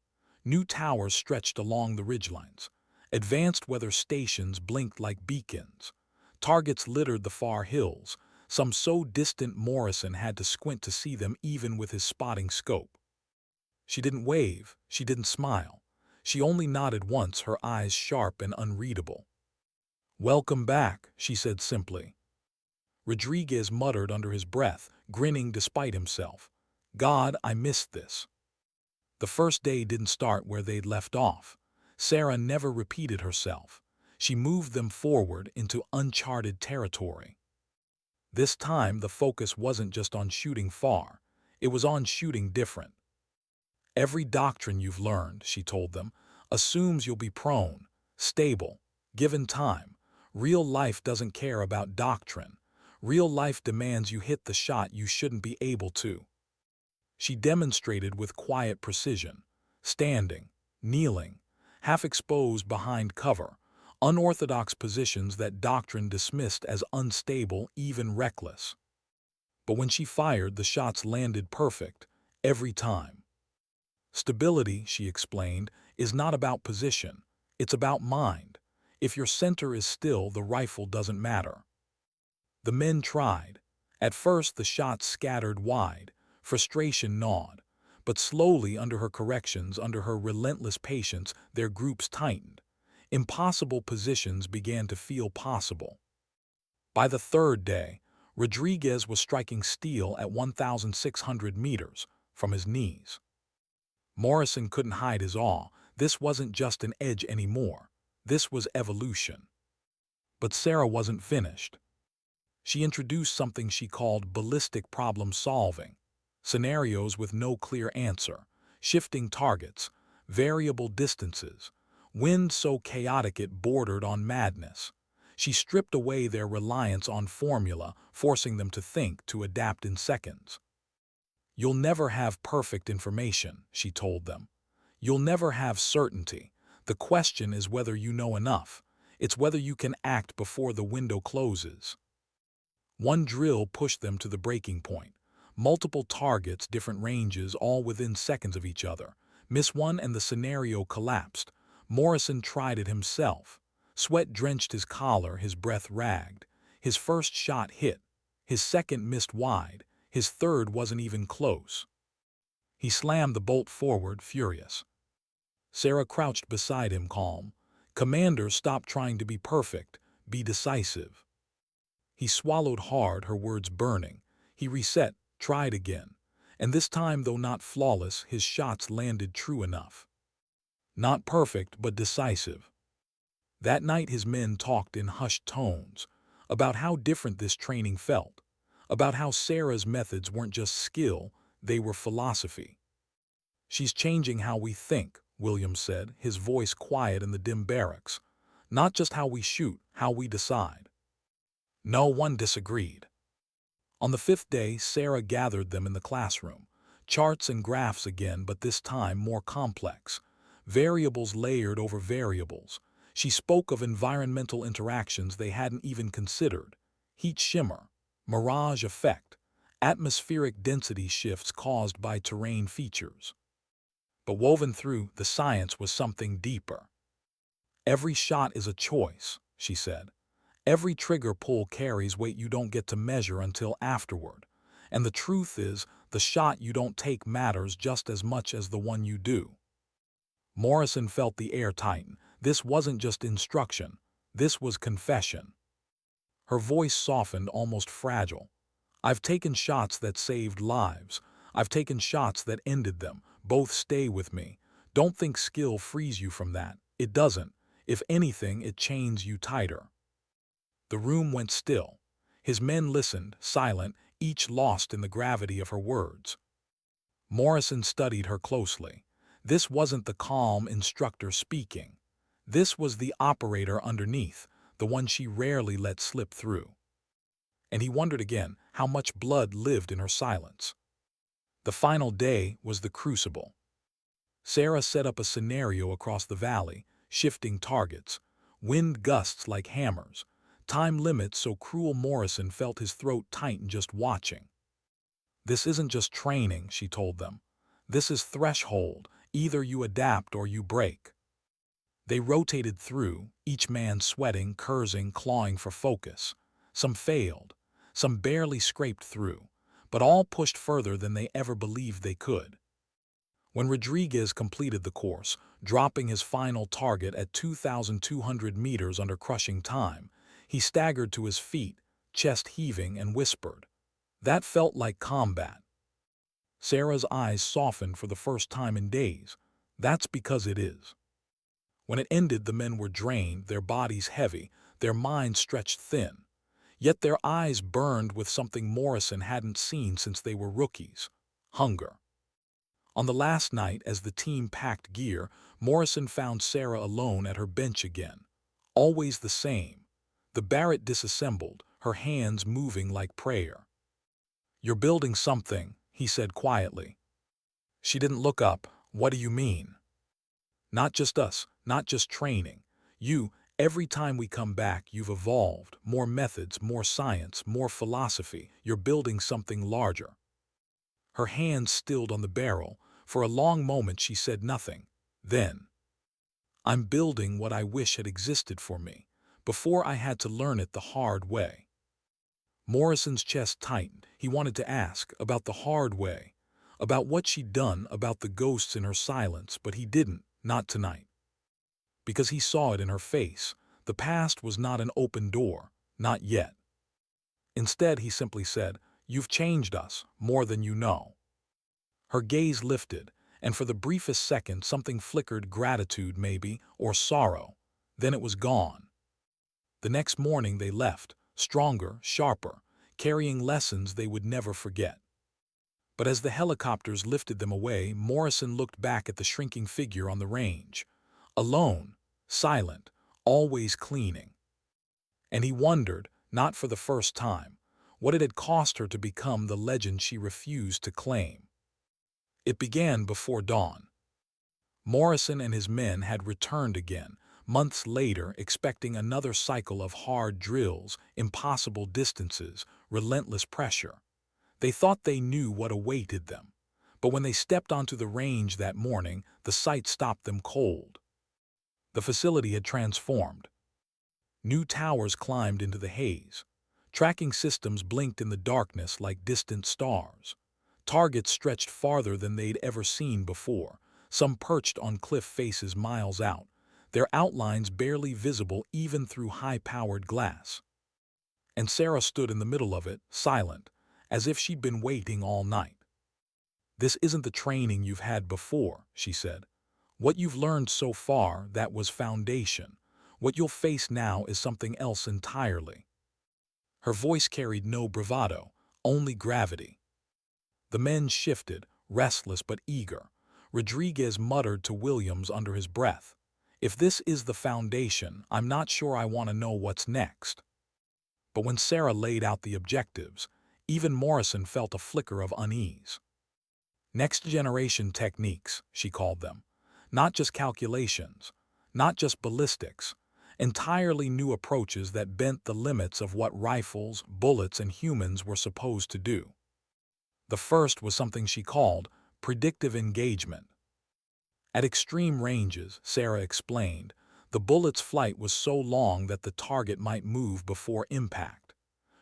New towers stretched along the ridgelines. Advanced weather stations blinked like beacons. Targets littered the far hills, some so distant Morrison had to squint to see them even with his spotting scope. She didn't wave, she didn't smile. She only nodded once, her eyes sharp and unreadable. "Welcome back," she said simply. Rodriguez muttered under his breath, grinning despite himself. "God, I missed this." The first day didn't start where they'd left off. Sarah never repeated herself. She moved them forward into uncharted territory. This time, the focus wasn't just on shooting far. It was on shooting different. "Every doctrine you've learned," she told them, "assumes you'll be prone, stable, given time. Real life doesn't care about doctrine. Real life demands you hit the shot you shouldn't be able to." She demonstrated with quiet precision. standing, kneeling, half exposed behind cover, unorthodox positions that doctrine dismissed as unstable, even reckless. But when she fired, the shots landed perfect, every time. Stability, she explained, is not about position, it's about mind. If your center is still, the rifle doesn't matter. The men tried. At first the shots scattered wide, frustration gnawed, but slowly under her corrections, under her relentless patience, their groups tightened. Impossible positions began to feel possible. By the third day, Rodriguez was striking steel at 1,600 meters from his knees. Morrison couldn't hide his awe. This wasn't just an edge anymore. This was evolution. But Sarah wasn't finished. She introduced something she called ballistic problem solving, scenarios with no clear answer, shifting targets, variable distances, wind so chaotic it bordered on madness. She stripped away their reliance on formula, forcing them to think, to adapt in seconds. You'll never have perfect information, she told them. You'll never have certainty. The question is whether you know enough. It's whether you can act before the window closes. One drill pushed them to the breaking point. Multiple targets, different ranges, all within seconds of each other. Miss one and the scenario collapsed. Morrison tried it himself. Sweat drenched his collar, his breath ragged. His first shot hit. His second missed wide. His third wasn't even close. He slammed the bolt forward, furious. Sarah crouched beside him, calm. "Commander, stop trying to be perfect. Be decisive." He swallowed hard, her words burning. He reset, tried again. And this time, though not flawless, his shots landed true enough. Not perfect, but decisive. That night his men talked in hushed tones about how different this training felt, about how Sarah's methods weren't just skill, they were philosophy. "She's changing how we think," Williams said, his voice quiet in the dim barracks. "Not just how we shoot, how we decide." No one disagreed. On the fifth day, Sarah gathered them in the classroom. Charts and graphs again, but this time more complex. Variables layered over variables. She spoke of environmental interactions they hadn't even considered. Heat shimmer, mirage effect, atmospheric density shifts caused by terrain features. But woven through the science was something deeper. "Every shot is a choice," she said. "Every trigger pull carries weight you don't get to measure until afterward. And the truth is, the shot you don't take matters just as much as the one you do." Morrison felt the air tighten. This wasn't just instruction. This was confession. Her voice softened, almost fragile. "I've taken shots that saved lives. I've taken shots that ended them. Both stay with me. Don't think skill frees you from that. It doesn't. If anything, it chains you tighter." The room went still. His men listened, silent, each lost in the gravity of her words. Morrison studied her closely. This wasn't the calm instructor speaking. This was the operator underneath, the one she rarely let slip through. And he wondered again how much blood lived in her silence. The final day was the crucible. Sarah set up a scenario across the valley, shifting targets, wind gusts like hammers, time limits so cruel Morrison felt his throat tighten just watching. "This isn't just training," she told them. "This is threshold. Either you adapt or you break." They rotated through, each man sweating, cursing, clawing for focus. Some failed, some barely scraped through, but all pushed further than they ever believed they could. When Rodriguez completed the course, dropping his final target at 2,200 meters under crushing time, he staggered to his feet, chest heaving, and whispered, "That felt like combat." Sarah's eyes softened for the first time in days. "That's because it is." When it ended, the men were drained, their bodies heavy, their minds stretched thin. Yet their eyes burned with something Morrison hadn't seen since they were rookies: hunger. On the last night, as the team packed gear, Morrison found Sarah alone at her bench again. Always the same. The Barrett disassembled, her hands moving like prayer. "You're building something," he said quietly. She didn't look up, What do you mean? Not just us, not just training. You, every time we come back, you've evolved. More methods, more science, more philosophy. You're building something larger. Her hands stilled on the barrel. For a long moment she said nothing. Then, I'm building what I wish had existed for me, before I had to learn it the hard way. Morrison's chest tightened. He wanted to ask about the hard way, about what she'd done, about the ghosts in her silence, but he didn't, not tonight. Because he saw it in her face. The past was not an open door, not yet. Instead, he simply said, "You've changed us, more than you know." Her gaze lifted, and for the briefest second something flickered, gratitude maybe, or sorrow. Then it was gone. The next morning they left, stronger, sharper, carrying lessons they would never forget. But as the helicopters lifted them away, Morrison looked back at the shrinking figure on the range. Alone, silent, always cleaning. And he wondered, not for the first time, what it had cost her to become the legend she refused to claim. It began before dawn. Morrison and his men had returned again, months later, expecting another cycle of hard drills, impossible distances, relentless pressure. They thought they knew what awaited them. But when they stepped onto the range that morning, the sight stopped them cold. The facility had transformed. New towers climbed into the haze. Tracking systems blinked in the darkness like distant stars. Targets stretched farther than they'd ever seen before, some perched on cliff faces miles out, their outlines barely visible even through high-powered glass. And Sarah stood in the middle of it, silent, as if she'd been waiting all night. "This isn't the training you've had before," she said. "What you've learned so far, that was foundation. What you'll face now is something else entirely." Her voice carried no bravado, only gravity. The men shifted, restless but eager. Rodriguez muttered to Williams under his breath, "If this is the foundation, I'm not sure I want to know what's next." But when Sarah laid out the objectives, even Morrison felt a flicker of unease. Next-generation techniques, she called them. Not just calculations, not just ballistics, entirely new approaches that bent the limits of what rifles, bullets, and humans were supposed to do. The first was something she called predictive engagement. At extreme ranges, Sarah explained, the bullet's flight was so long that the target might move before impact.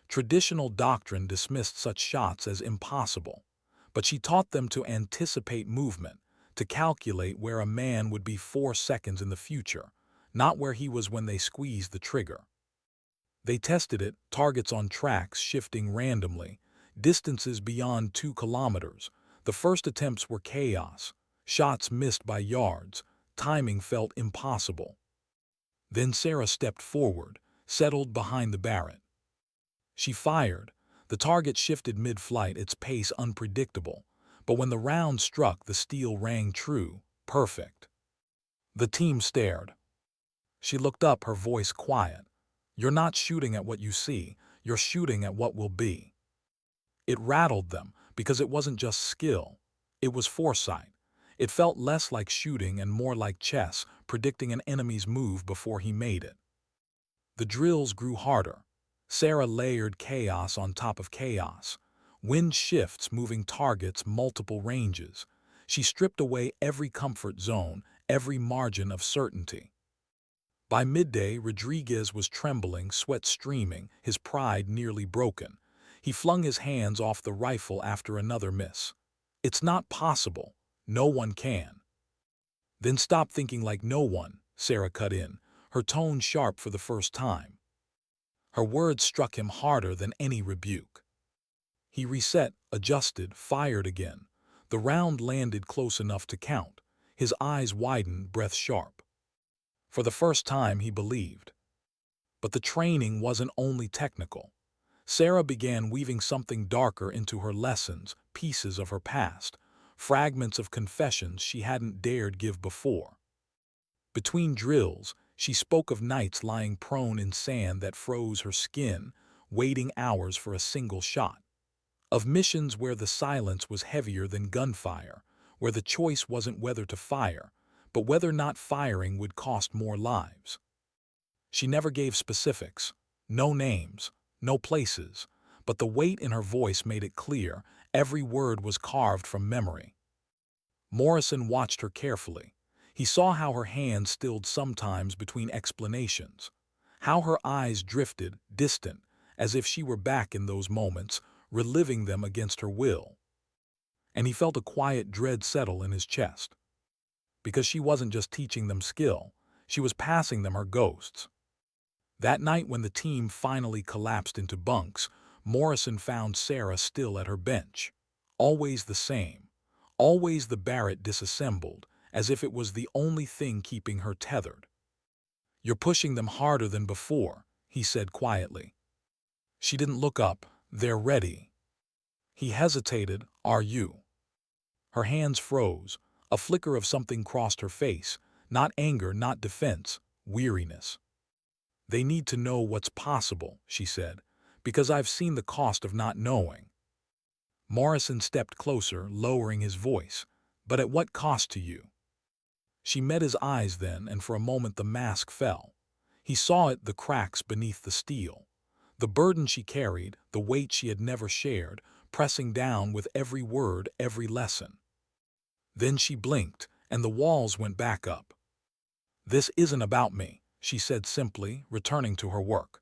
Traditional doctrine dismissed such shots as impossible, but she taught them to anticipate movement, to calculate where a man would be 4 seconds in the future, not where he was when they squeezed the trigger. They tested it, targets on tracks shifting randomly, distances beyond 2 kilometers. The first attempts were chaos, shots missed by yards, timing felt impossible. Then Sarah stepped forward, settled behind the Barrett. She fired. The target shifted mid-flight, its pace unpredictable, but when the round struck, the steel rang true, perfect. The team stared. She looked up, her voice quiet. "You're not shooting at what you see, you're shooting at what will be." It rattled them, because it wasn't just skill. It was foresight. It felt less like shooting and more like chess, predicting an enemy's move before he made it. The drills grew harder. Sarah layered chaos on top of chaos. Wind shifts, moving targets, multiple ranges. She stripped away every comfort zone, every margin of certainty. By midday, Rodriguez was trembling, sweat streaming, his pride nearly broken. He flung his hands off the rifle after another miss. "It's not possible. No one can." "Then stop thinking like no one," Sarah cut in, her tone sharp for the first time. Her words struck him harder than any rebuke. He reset, adjusted, fired again. The round landed close enough to count. His eyes widened, breath sharp. For the first time, he believed. But the training wasn't only technical. Sarah began weaving something darker into her lessons, pieces of her past, fragments of confessions she hadn't dared give before. Between drills, she spoke of nights lying prone in sand that froze her skin, waiting hours for a single shot. Of missions where the silence was heavier than gunfire, where the choice wasn't whether to fire, but whether not firing would cost more lives. She never gave specifics, no names, no places, but the weight in her voice made it clear every word was carved from memory. Morrison watched her carefully. He saw how her hands stilled sometimes between explanations, how her eyes drifted, distant, as if she were back in those moments, reliving them against her will. And he felt a quiet dread settle in his chest. Because she wasn't just teaching them skill, she was passing them her ghosts. That night when the team finally collapsed into bunks, Morrison found Sarah still at her bench. Always the same. Always the Barrett disassembled, as if it was the only thing keeping her tethered. "You're pushing them harder than before," he said quietly. She didn't look up. "They're ready." He hesitated. "Are you?" Her hands froze. A flicker of something crossed her face. Not anger, not defense, weariness. "They need to know what's possible," she said, "because I've seen the cost of not knowing." Morrison stepped closer, lowering his voice. "But at what cost to you?" She met his eyes then, and for a moment the mask fell. He saw it, the cracks beneath the steel. The burden she carried, the weight she had never shared, pressing down with every word, every lesson. Then she blinked, and the walls went back up. "This isn't about me," she said simply, returning to her work.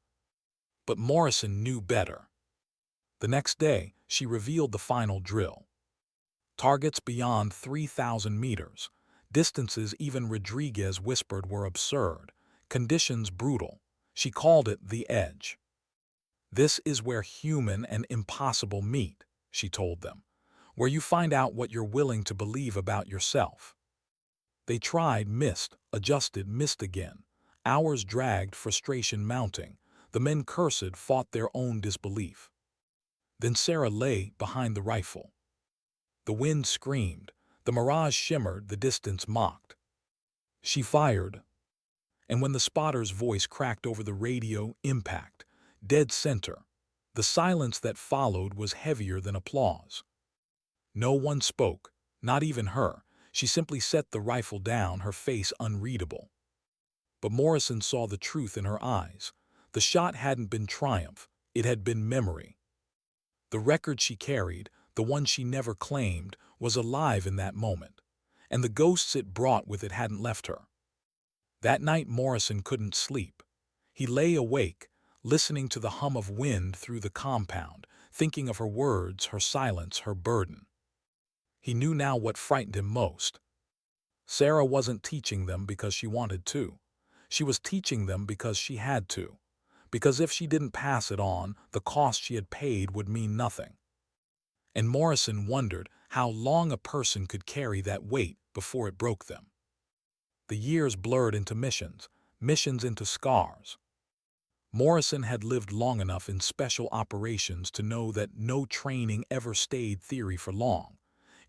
But Morrison knew better. The next day, she revealed the final drill. Targets beyond 3,000 meters. Distances even Rodriguez whispered were absurd. Conditions brutal. She called it the edge. "This is where human and impossible meet," she told them. "Where you find out what you're willing to believe about yourself." They tried, missed, adjusted, missed again. Hours dragged, frustration mounting. The men cursed, fought their own disbelief. Then Sarah lay behind the rifle. The wind screamed. The mirage shimmered, the distance mocked. She fired. And when the spotter's voice cracked over the radio, impact. Dead center. The silence that followed was heavier than applause. No one spoke, not even her. She simply set the rifle down, her face unreadable. But Morrison saw the truth in her eyes. The shot hadn't been triumph, it had been memory. The record she carried, the one she never claimed, was alive in that moment, and the ghosts it brought with it hadn't left her. That night Morrison couldn't sleep. He lay awake, listening to the hum of wind through the compound, thinking of her words, her silence, her burden. He knew now what frightened him most. Sarah wasn't teaching them because she wanted to. She was teaching them because she had to. Because if she didn't pass it on, the cost she had paid would mean nothing. And Morrison wondered how long a person could carry that weight before it broke them. The years blurred into missions, missions into scars. Morrison had lived long enough in special operations to know that no training ever stayed theory for long.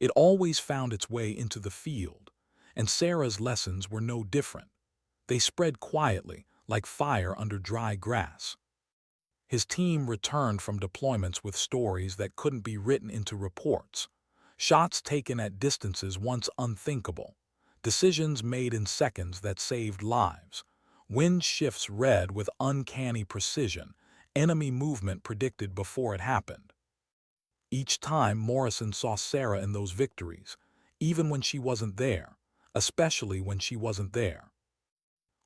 It always found its way into the field, and Sarah's lessons were no different. They spread quietly, like fire under dry grass. His team returned from deployments with stories that couldn't be written into reports. Shots taken at distances once unthinkable. Decisions made in seconds that saved lives. Wind shifts read with uncanny precision. Enemy movement predicted before it happened. Each time Morrison saw Sarah in those victories, even when she wasn't there, especially when she wasn't there.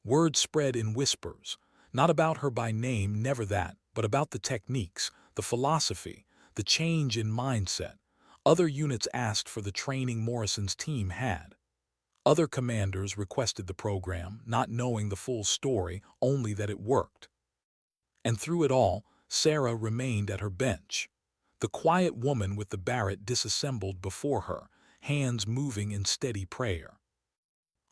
Word spread in whispers, not about her by name, never that, but about the techniques, the philosophy, the change in mindset. Other units asked for the training Morrison's team had. Other commanders requested the program, not knowing the full story, only that it worked. And through it all, Sarah remained at her bench. The quiet woman with the Barrett disassembled before her, hands moving in steady prayer.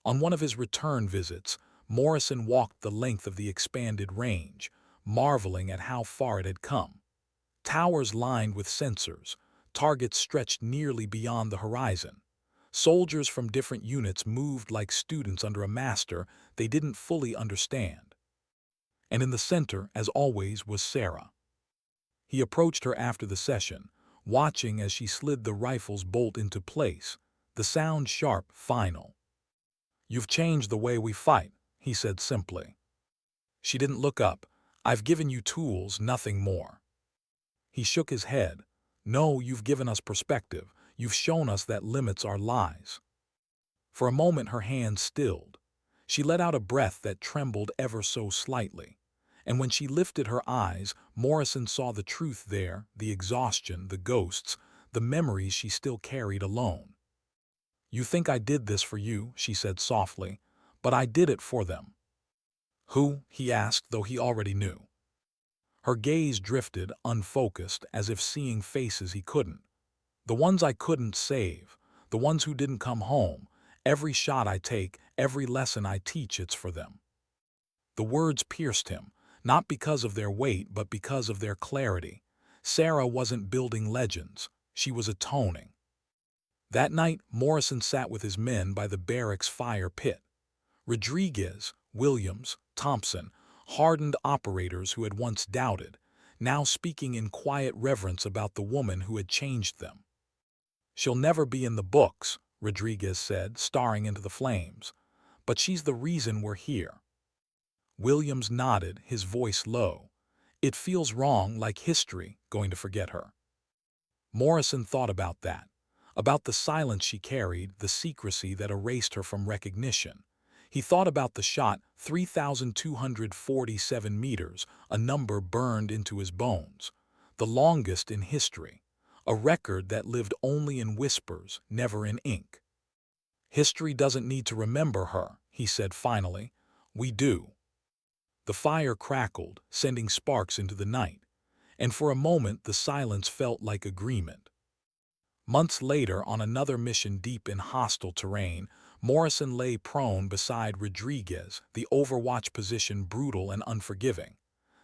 On one of his return visits, Morrison walked the length of the expanded range, marveling at how far it had come. Towers lined with sensors, targets stretched nearly beyond the horizon. Soldiers from different units moved like students under a master they didn't fully understand. And in the center, as always, was Sarah. He approached her after the session, watching as she slid the rifle's bolt into place. the sound sharp, final. "You've changed the way we fight," he said simply. She didn't look up. "I've given you tools, nothing more." He shook his head. "No, you've given us perspective. You've shown us that limits are lies." For a moment her hand stilled. She let out a breath that trembled ever so slightly. And when she lifted her eyes, Morrison saw the truth there, the exhaustion, the ghosts, the memories she still carried alone. "You think I did this for you," she said softly, "but I did it for them." "Who?" he asked, though he already knew. Her gaze drifted, unfocused, as if seeing faces he couldn't. "The ones I couldn't save, the ones who didn't come home. Every shot I take, every lesson I teach, it's for them." The words pierced him, not because of their weight, but because of their clarity. Sarah wasn't building legends. She was atoning. That night, Morrison sat with his men by the barracks fire pit. Rodriguez, Williams, Thompson, hardened operators who had once doubted, now speaking in quiet reverence about the woman who had changed them. "She'll never be in the books," Rodriguez said, staring into the flames. "But she's the reason we're here." Williams nodded, his voice low. "It feels wrong, like history, going to forget her." Morrison thought about that, about the silence she carried, the secrecy that erased her from recognition. He thought about the shot, 3,247 meters, a number burned into his bones. The longest in history, a record that lived only in whispers, never in ink. "History doesn't need to remember her," he said finally. "We do." The fire crackled, sending sparks into the night, and for a moment the silence felt like agreement. Months later, on another mission deep in hostile terrain, Morrison lay prone beside Rodriguez, the overwatch position brutal and unforgiving.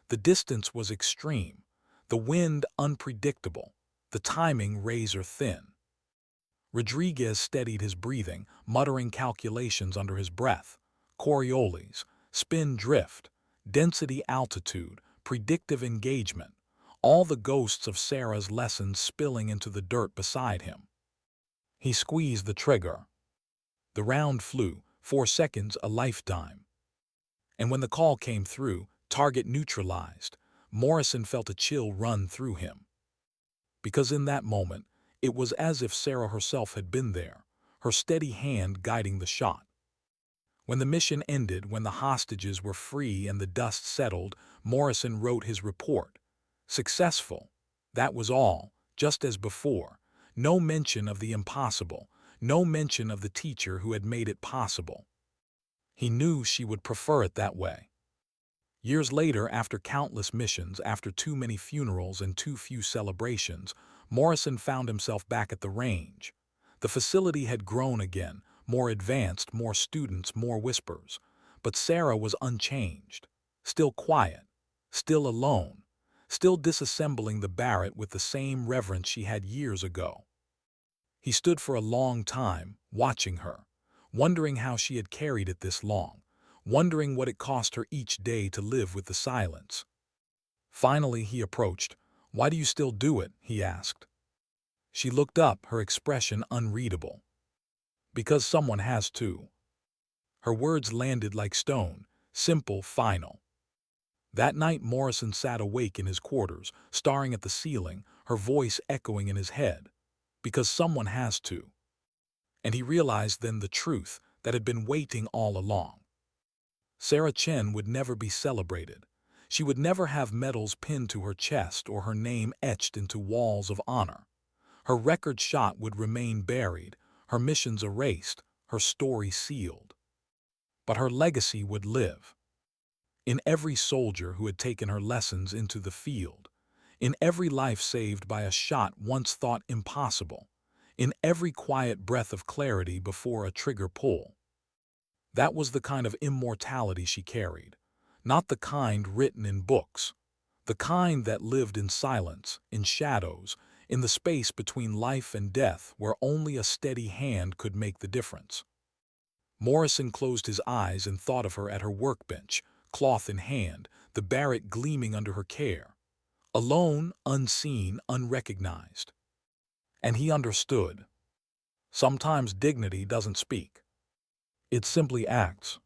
The distance was extreme, the wind unpredictable, the timing razor-thin. Rodriguez steadied his breathing, muttering calculations under his breath. Coriolis, spin drift, density altitude, predictive engagement, all the ghosts of Sarah's lessons spilling into the dirt beside him. He squeezed the trigger. The round flew, 4 seconds, a lifetime. And when the call came through, target neutralized, Morrison felt a chill run through him. Because in that moment, it was as if Sarah herself had been there, her steady hand guiding the shot. When the mission ended, when the hostages were free and the dust settled, Morrison wrote his report. Successful. That was all, just as before. No mention of the impossible, no mention of the teacher who had made it possible. He knew she would prefer it that way. Years later, after countless missions, after too many funerals and too few celebrations, Morrison found himself back at the range. The facility had grown again, more advanced, more students, more whispers. But Sarah was unchanged, still quiet, still alone, still disassembling the Barrett with the same reverence she had years ago. He stood for a long time, watching her, wondering how she had carried it this long, wondering what it cost her each day to live with the silence. Finally he approached. "Why do you still do it?" he asked. She looked up, her expression unreadable. "Because someone has to." Her words landed like stone, simple, final. That night Morrison sat awake in his quarters, staring at the ceiling, her voice echoing in his head. Because someone has to. And he realized then the truth that had been waiting all along. Sarah Chen would never be celebrated. She would never have medals pinned to her chest or her name etched into walls of honor. Her record shot would remain buried, her missions erased, her story sealed. But her legacy would live. In every soldier who had taken her lessons into the field, in every life saved by a shot once thought impossible, in every quiet breath of clarity before a trigger pull. That was the kind of immortality she carried, not the kind written in books, the kind that lived in silence, in shadows, in the space between life and death where only a steady hand could make the difference. Morrison closed his eyes and thought of her at her workbench, cloth in hand, the Barrett gleaming under her care. Alone, unseen, unrecognized. And he understood. Sometimes dignity doesn't speak. It simply acts.